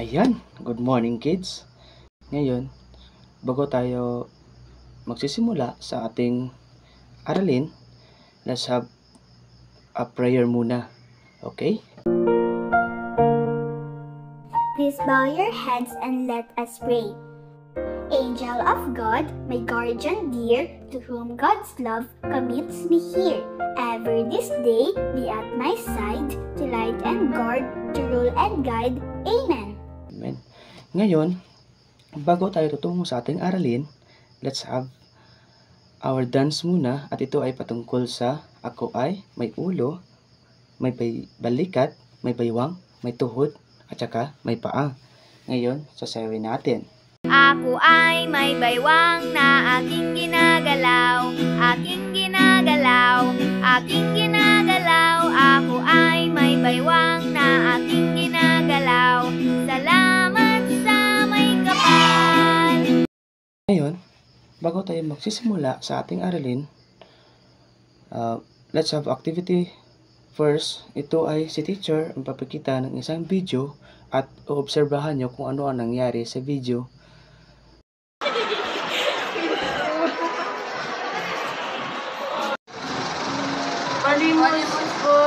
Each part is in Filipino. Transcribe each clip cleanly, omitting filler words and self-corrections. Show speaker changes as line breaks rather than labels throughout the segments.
Ayan, good morning kids. Ngayon, bago tayo magsisimula sa ating aralin, let's have a prayer muna. Okay?
Please bow your heads and let us pray. Angel of God, my guardian dear, to whom God's love commits me here. Ever this day be at my side, to light and guard, to rule and guide. Amen.
Amen. Ngayon, bago tayo tutungo sa ating aralin, let's have our dance muna, at ito ay patungkol sa ako ay may ulo, may balikat, may baywang, may tuhod, at saka may paa. Ngayon, sasayawin natin.
Ako ay may baywang na aking ginagalaw, aking ginagalaw, aking ginagalaw. Ako ay may baywang na aking ginagalaw. Salamat sa may kapal.
Ngayon, bago tayo magsisimula sa ating aralin, let's have activity first. Ito ay si teacher ang papakita ng isang video at uobserbahan nyo kung ano ang nangyari sa video.
Palimos po!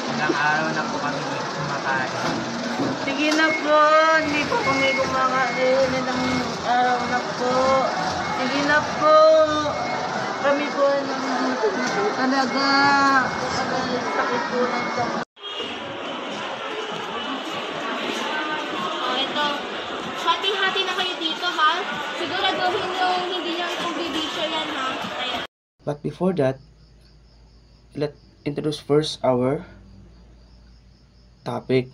Ilang araw na po kami kumakain. Sige na po, hindi po kami kumakain. Ilang araw na po. Sige na po. Kami po talaga. Sakit po ng dami.
Ito, hati-hati na kayo dito, ha? Siguraduhin yung hindi nyo itong bibisyo yan, ha? Ayan.
But before that, let's introduce first our topic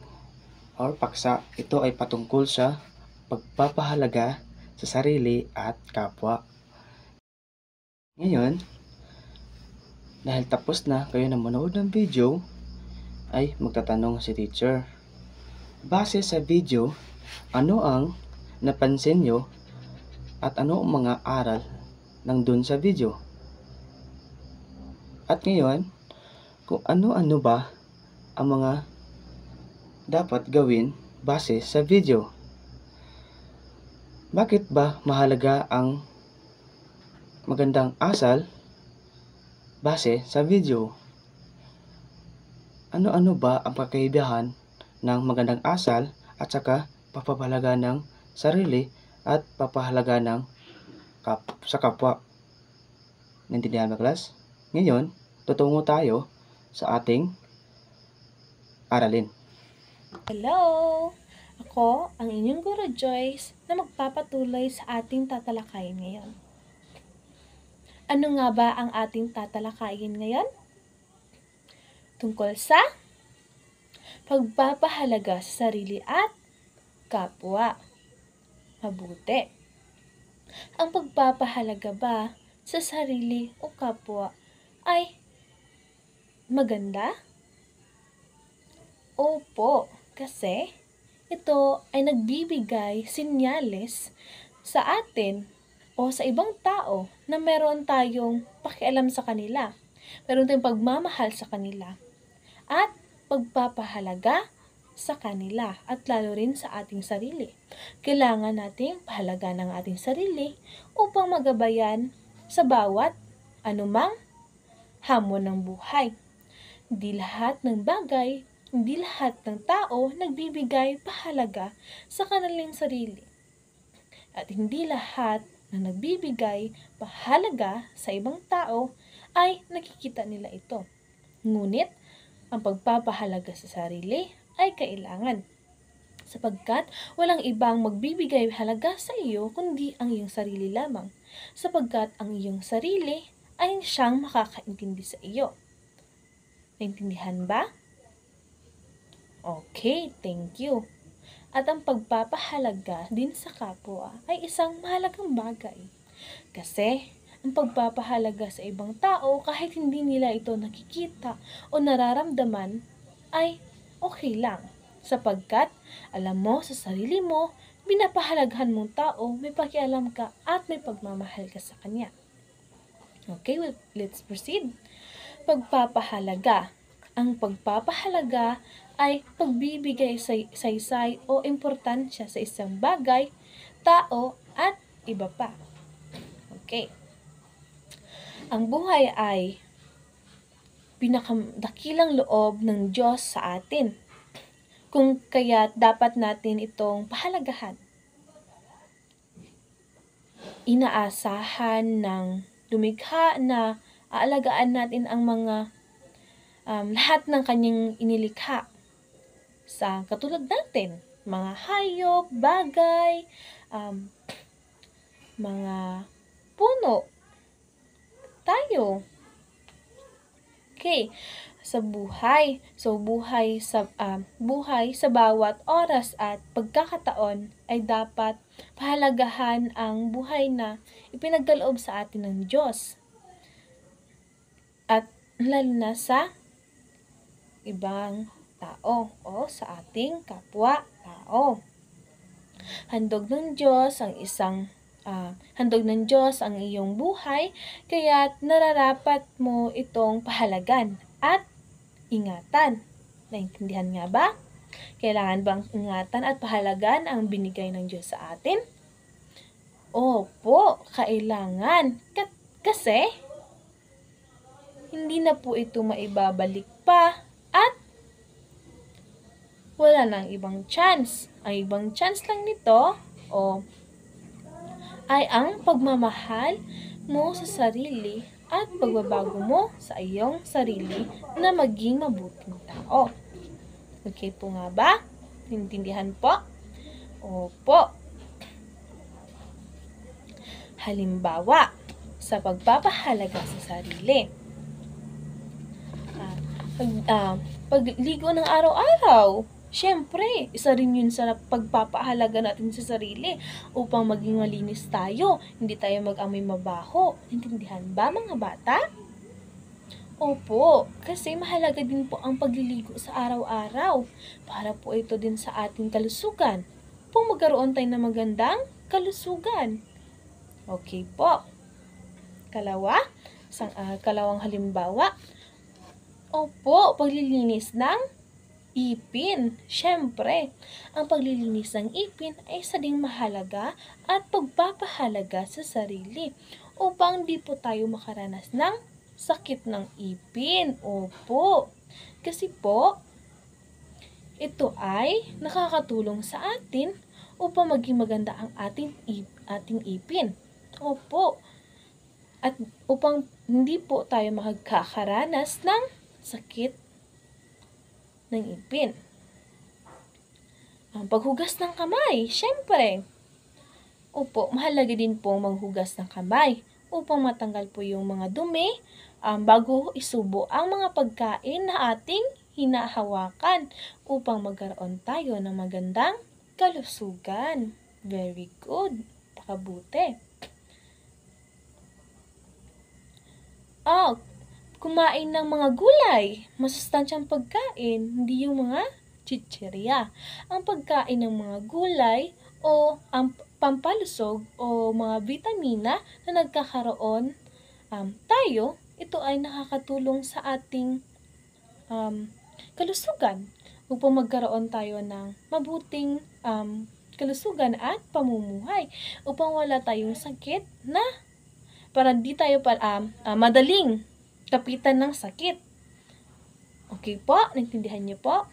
or paksa. Ito ay patungkol sa pagpapahalaga sa sarili at kapwa. Ngayon, dahil tapos na kayo na manood ng video, ay magtatanong si teacher. Base sa video, ano ang napansin nyo at ano ang mga aral nandun sa video? At ngayon, kung ano-ano ba ang mga dapat gawin base sa video? Bakit ba mahalaga ang magandang asal base sa video? Ano-ano ba ang kakaibahan ng magandang asal at saka papahalaga ng sarili at papahalaga ng sa kapwa? Naintindihan ba, class? Ngayon, tutungo tayo sa ating aralin.
Hello! Ako ang inyong Guro Joyce na magpapatuloy sa ating tatalakayin ngayon. Ano nga ba ang ating tatalakayin ngayon? Tungkol sa pagpapahalaga sa sarili at kapwa. Mabuti. Ang pagpapahalaga ba sa sarili o kapwa ay maganda? Opo, kasi ito ay nagbibigay sinyales sa atin o sa ibang tao na meron tayong pakialam sa kanila, meron tayong pagmamahal sa kanila, at pagpapahalaga sa kanila at lalo rin sa ating sarili. Kailangan nating pahalagaan ang ating sarili upang magabayan sa bawat anumang hamon ng buhay. Hindi lahat ng bagay, hindi lahat ng tao nagbibigay pahalaga sa kanilang sarili. At hindi lahat na nagbibigay pahalaga sa ibang tao ay nakikita nila ito. Ngunit, ang pagpapahalaga sa sarili ay kailangan. Sapagkat walang ibang magbibigay halaga sa iyo kundi ang iyong sarili lamang. Sapagkat ang iyong sarili ay siyang makakaintindi sa iyo. Naintindihan ba? Okay, thank you. At ang pagpapahalaga din sa kapwa ay isang mahalagang bagay. Kasi ang pagpapahalaga sa ibang tao kahit hindi nila ito nakikita o nararamdaman ay okay lang. Sapagkat alam mo sa sarili mo, binapahalagahan mong tao, may pakialam ka at may pagmamahal ka sa kanya. Okay, well, let's proceed. Pagpapahalaga. Ang pagpapahalaga ay pagbibigay saysay o importansya sa isang bagay, tao, at iba pa. Okay. Ang buhay ay pinakadakilang loob ng Diyos sa atin. Kung kaya dapat natin itong pahalagahan. Inaasahan ng lumikha na aalagaan natin ang mga lahat ng kanyang inilikha sa katulad natin, mga hayop, bagay, mga puno, tayo. Okay, sa buhay. So buhay sa bawat oras at pagkakataon ay dapat pahalagahan ang buhay na ipinagkaloob sa atin ng Diyos. At lalo na sa ibang tao o sa ating kapwa-tao. Handog ng Diyos ang iyong buhay, kaya nararapat mo itong pahalagan at ingatan. Naintindihan nga ba? Kailangan bang ingatan at pahalagan ang binigay ng Diyos sa atin? Opo, kailangan. Kasi hindi na po ito maibabalik pa at wala nang ibang chance. Ang ibang chance lang nito ay ang pagmamahal mo sa sarili at pagbabago mo sa iyong sarili na maging mabuting tao. Okay po nga ba? Intindihan po? Opo. Halimbawa, sa pagpapahalaga sa sarili. Pagligo ng araw-araw, syempre, isa rin yun sa pagpapahalaga natin sa sarili upang maging malinis tayo, hindi tayo mag-amoy mabaho. Intindihan ba mga bata? Opo, kasi mahalaga din po ang pagliligo sa araw-araw para po ito din sa ating kalusugan. Upang magkaroon tayo ng magandang kalusugan. Okay po. Kalawang halimbawa. Opo, paglilinis ng ipin. Siyempre, ang paglilinis ng ipin ay isa ding mahalaga at pagpapahalaga sa sarili upang di po tayo makaranas ng sakit ng ipin. Opo, kasi po, ito ay nakakatulong sa atin upang maging maganda ang ating ipin. Opo, at upang hindi po tayo makakaranas ng sakit ng ipin. Ang paghugas ng kamay, syempre. Opo, mahalaga din po maghugas ng kamay upang matanggal po yung mga dumi bago isubo ang mga pagkain na ating hinahawakan upang magkaroon tayo ng magandang kalusugan. Very good. Pakabuti. Kumain ng mga gulay, masustansyang pagkain, hindi yung mga chichirya. Ang pagkain ng mga gulay o ang pampalusog o mga vitamina na nagkakaroon tayo, ito ay nakakatulong sa ating kalusugan upang magkaroon tayo ng mabuting kalusugan at pamumuhay upang wala tayong sakit na para di tayo madaling kapitan ng sakit. Okay po? Naintindihan niyo po?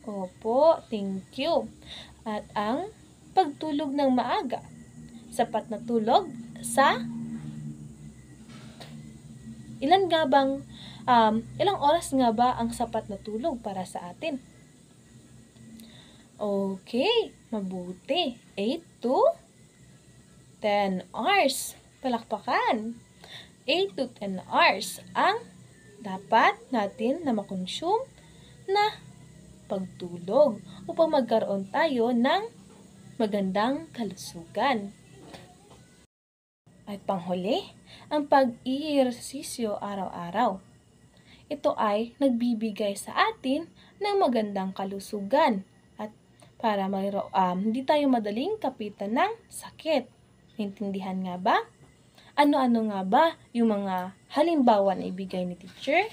Opo, thank you. At ang pagtulog ng maaga. Sapat na tulog sa ilang oras nga ba ang sapat na tulog para sa atin? Okay, mabuti. 8 to 10 hours. Palakpakan. 8 to 10 hours ang dapat natin na makonsume na pagtulog upang magkaroon tayo ng magandang kalusugan. At panghuli, ang pag-iihersisyo araw-araw. Ito ay nagbibigay sa atin ng magandang kalusugan at para hindi tayo madaling kapitan ng sakit. Naintindihan nga ba? Ano-ano nga ba yung mga halimbawa na ibigay ni teacher?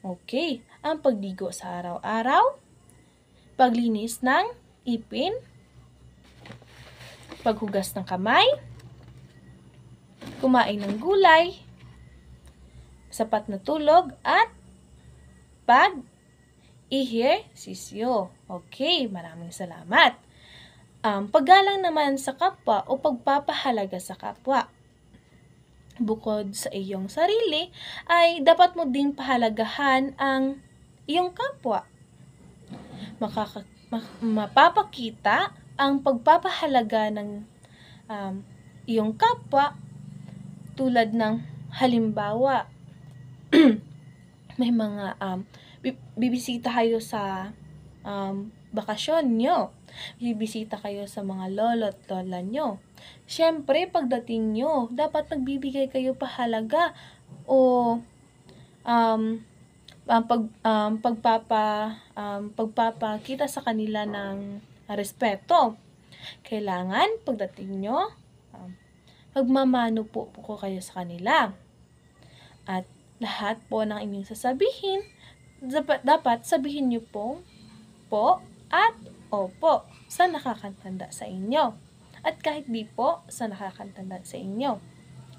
Okay, ang pagligo sa araw-araw, paglinis ng ipin, paghugas ng kamay, kumain ng gulay, sapat na tulog, at pag-ehersisyo. Okay, maraming salamat. Paggalang naman sa kapwa o pagpapahalaga sa kapwa. Bukod sa iyong sarili, ay dapat mo ding pahalagahan ang iyong kapwa. Mapapakita ang pagpapahalaga ng iyong kapwa tulad ng halimbawa, may mga bibisita kayo sa bakasyon nyo, bibisita kayo sa mga lolo at lola nyo. Siyempre, pagdating nyo, dapat magbibigay kayo pahalaga o pagpapakita sa kanila ng respeto. Kailangan, pagdating nyo, magmamano po kayo sa kanila. At lahat po ng inyong sasabihin, dapat sabihin nyo po at opo sa nakakatanda sa inyo. At kahit di po sa nakakatanda sa inyo.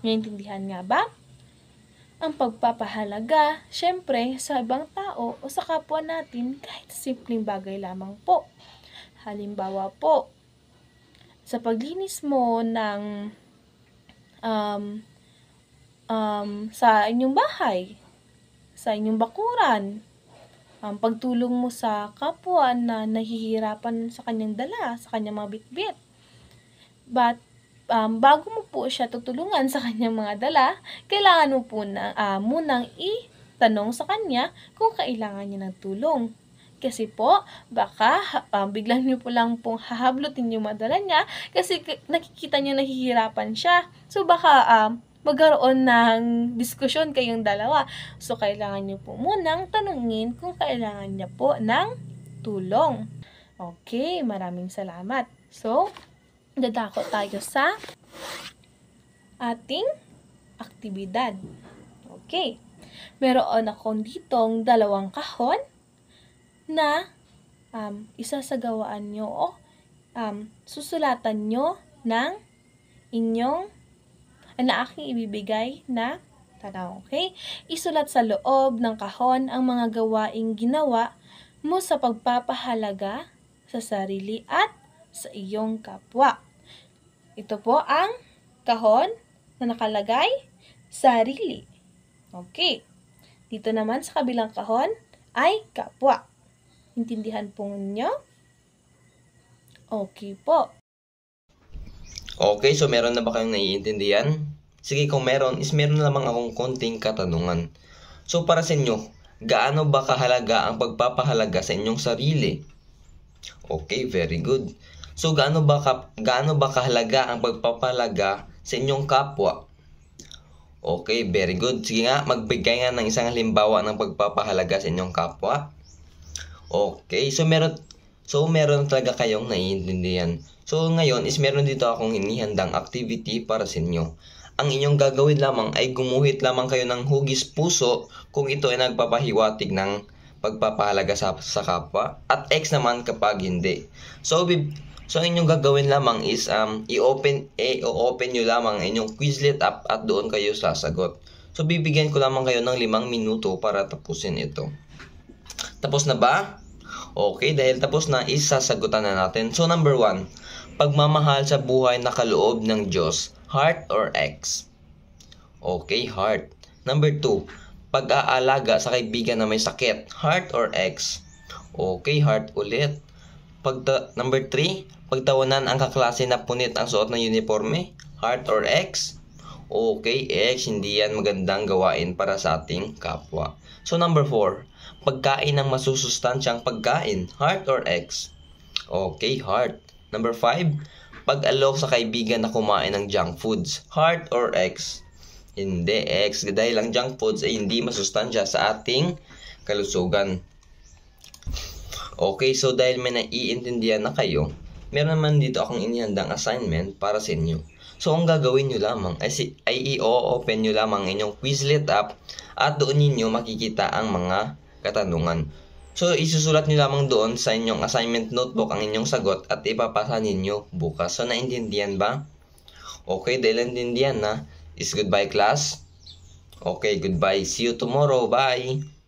Naiintindihan nga ba? Ang pagpapahalaga, syempre, sa ibang tao o sa kapwa natin, kahit simpleng bagay lamang po. Halimbawa po, sa paglinis mo ng sa inyong bahay, sa inyong bakuran, pagtulong mo sa kapwa na nahihirapan sa kanyang dala, sa kanyang mga bitbit. But, bago mo po siya tutulungan sa kanyang mga dala, kailangan mo po munang itanong sa kanya kung kailangan niya ng tulong. Kasi po, baka biglang niyo po lang pong hahablutin yung madala niya kasi nakikita niyo nahihirapan siya. So, baka magkaroon ng diskusyon kayong dalawa. So, kailangan niyo po munang tanungin kung kailangan niya po ng tulong. Okay, maraming salamat. So, dadako tayo sa ating aktibidad. Okay. Meron akong ditong 2 kahon na isasagawaan nyo o susulatan nyo ng aking ibibigay na tanong. Okay? Isulat sa loob ng kahon ang mga gawaing ginawa mo sa pagpapahalaga sa sarili at sa iyong kapwa. Ito po ang kahon na nakalagay sarili. Okay. Dito naman sa kabilang kahon ay kapwa. Intindihan po ninyo? Okay po.
Okay, so meron na ba kayong naiintindihan? Sige, kung meron, meron lamang akong konting katanungan. So para sa inyo, gaano ba kahalaga ang pagpapahalaga sa inyong sarili? Okay, very good. So, gaano ba kahalaga ang pagpapahalaga sa inyong kapwa? Okay, very good. Sige nga, magbigay nga ng isang halimbawa ng pagpapahalaga sa inyong kapwa. Okay, so meron talaga kayong naiintindihan. So, ngayon meron dito akong hinihandang activity para sa inyo. Ang inyong gagawin lamang ay gumuhit lamang kayo ng hugis puso kung ito ay nagpapahiwatig ng pagpapahalaga sa kapwa, at X naman kapag hindi. So inyong gagawin lamang is i-open nyo lamang inyong Quizlet app at doon kayo sasagot. So bibigyan ko lamang kayo ng 5 minuto para tapusin ito. Tapos na ba? Okay, dahil tapos na, isasagutan na natin. So number 1, pagmamahal sa buhay na kaloob ng Diyos, heart or X? Okay, heart. Number 2, pag-aalaga sa kaibigan na may sakit, heart or X? Okay, heart ulit. Number 3, pagtawanan ang kaklase na punit ang suot ng uniforme, heart or X? Okay, X, hindi yan magandang gawain para sa ating kapwa. So number 4, pagkain ng masusustansyang pagkain, heart or X? Okay, heart. Number 5, pag-alok sa kaibigan na kumain ng junk foods, heart or X? Hindi, X, dahil ang junk foods ay hindi masustansya sa ating kalusugan. Okay, so dahil may naiintindihan na kayo, meron naman dito akong inihandang assignment para sa inyo. So, ang gagawin nyo lamang ay i-open nyo lamang inyong Quizlet app at doon ninyo makikita ang mga katanungan. So, isusulat nyo lamang doon sa inyong assignment notebook ang inyong sagot at ipapasa ninyo bukas. So, naintindihan ba? Okay, dahil naintindihan na, is goodbye class. Okay, goodbye. See you tomorrow. Bye!